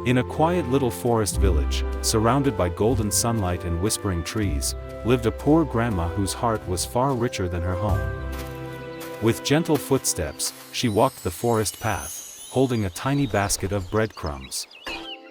In a quiet little forest village, surrounded by golden sunlight and whispering trees, lived a poor grandma whose heart was far richer than her home. With gentle footsteps, she walked the forest path, holding a tiny basket of breadcrumbs.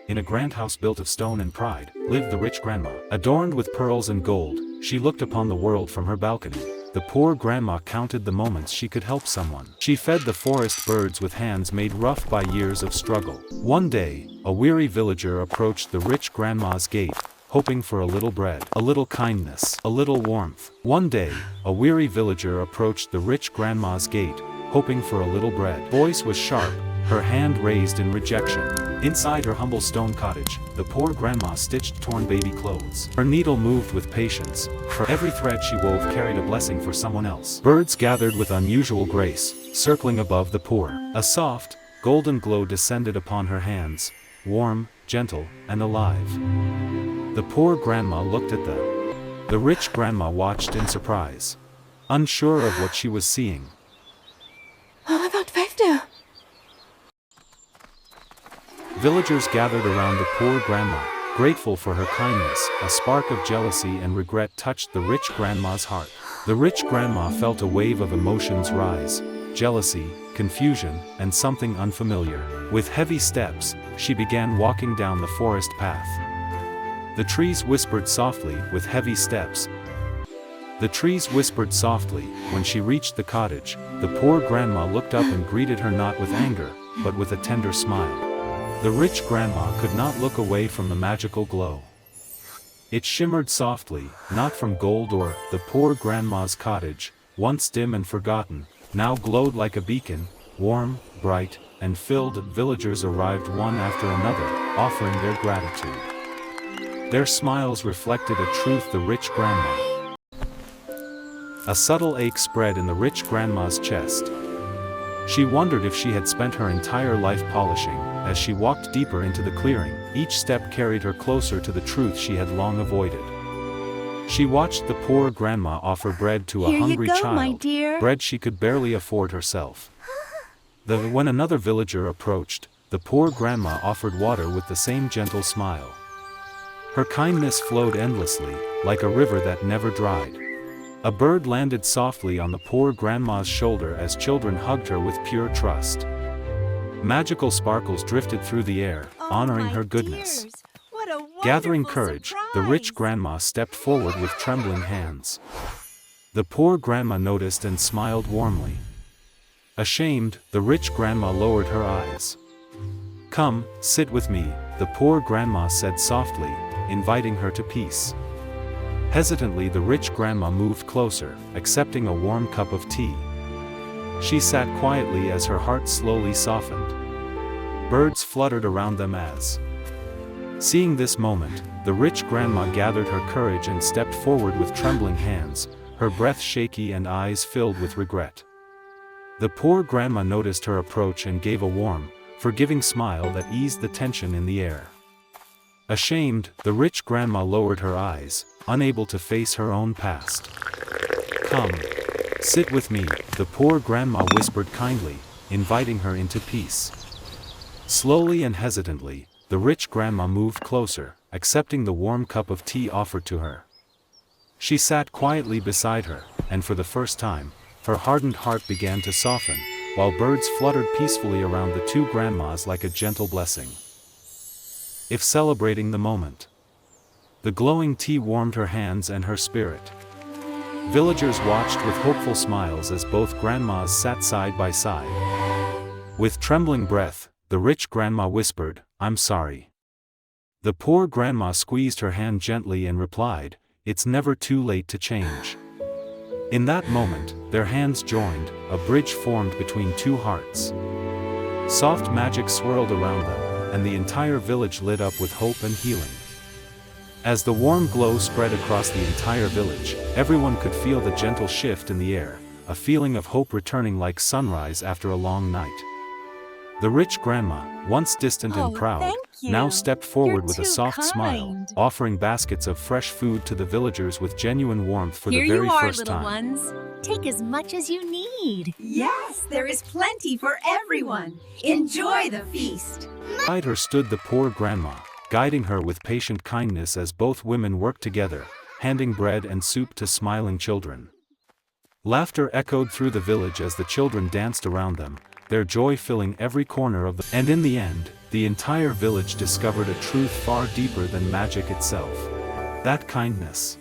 In a grand house built of stone and pride, lived the rich grandma. Adorned with pearls and gold, she looked upon the world from her balcony. The poor grandma counted the moments she could help someone. She fed the forest birds with hands made rough by years of struggle. One day, a weary villager approached the rich grandma's gate, hoping for a little bread, a little kindness, a little warmth. One day, a weary villager approached the rich grandma's gate, hoping for a little bread. Voice was sharp, her hand raised in rejection. Inside her humble stone cottage, the poor grandma stitched torn baby clothes. Her needle moved with patience, for every thread she wove carried a blessing for someone else. Birds gathered with unusual grace, circling above the poor. A soft, golden glow descended upon her hands, warm, gentle, and alive. The poor grandma looked at them. The rich grandma watched in surprise, unsure of what she was seeing. Villagers gathered around the poor grandma, grateful for her kindness. A spark of jealousy and regret touched the rich grandma's heart. The rich grandma felt a wave of emotions rise: jealousy, confusion, and something unfamiliar. With heavy steps, she began walking down the forest path. The trees whispered softly with heavy steps. The trees whispered softly. When she reached the cottage, the poor grandma looked up and greeted her not with anger, but with a tender smile. The rich grandma could not look away from the magical glow. It shimmered softly, not from gold or. The poor grandma's cottage, once dim and forgotten, now glowed like a beacon, warm, bright, and filled. Villagers arrived one after another, offering their gratitude. Their smiles reflected a truth: the rich grandma. A subtle ache spread in the rich grandma's chest. She wondered if she had spent her entire life polishing. As she walked deeper into the clearing, each step carried her closer to the truth she had long avoided. She watched the poor grandma offer bread to a hungry child, my dear. Bread she could barely afford herself. When another villager approached, the poor grandma offered water with the same gentle smile. Her kindness flowed endlessly, like a river that never dried. A bird landed softly on the poor grandma's shoulder as children hugged her with pure trust. Magical sparkles drifted through the air, honoring her goodness. Gathering courage, the rich grandma stepped forward with trembling hands. The poor grandma noticed and smiled warmly. Ashamed, the rich grandma lowered her eyes. "Come, sit with me," the poor grandma said softly, inviting her to peace. Hesitantly, the rich grandma moved closer, accepting a warm cup of tea. She sat quietly as her heart slowly softened. Birds fluttered around them as. Seeing this moment, the rich grandma gathered her courage and stepped forward with trembling hands, her breath shaky and eyes filled with regret. The poor grandma noticed her approach and gave a warm, forgiving smile that eased the tension in the air. Ashamed, the rich grandma lowered her eyes, unable to face her own past. "Come. Sit with me," the poor grandma whispered kindly, inviting her into peace. Slowly and hesitantly, the rich grandma moved closer, accepting the warm cup of tea offered to her. She sat quietly beside her, and for the first time, her hardened heart began to soften, while birds fluttered peacefully around the two grandmas like a gentle blessing. If celebrating the moment. The glowing tea warmed her hands and her spirit. Villagers watched with hopeful smiles as both grandmas sat side by side. With trembling breath, the rich grandma whispered, "I'm sorry." The poor grandma squeezed her hand gently and replied, "It's never too late to change." In that moment, their hands joined, a bridge formed between two hearts. Soft magic swirled around them, and the entire village lit up with hope and healing. As the warm glow spread across the entire village, everyone could feel the gentle shift in the air, a feeling of hope returning like sunrise after a long night. The rich grandma, once distant and proud, thank you. now stepped forward with a You're too soft smile, kind. offering baskets of fresh food to the villagers with genuine warmth for Here the very you are, first little time. ones. Take as much as you need. Yes, there is plenty for everyone. Enjoy the feast. Beside her stood the poor grandma, guiding her with patient kindness as both women worked together, handing bread and soup to smiling children. Laughter echoed through the village as the children danced around them, their joy filling every corner of the... And in the end, the entire village discovered a truth far deeper than magic itself. That kindness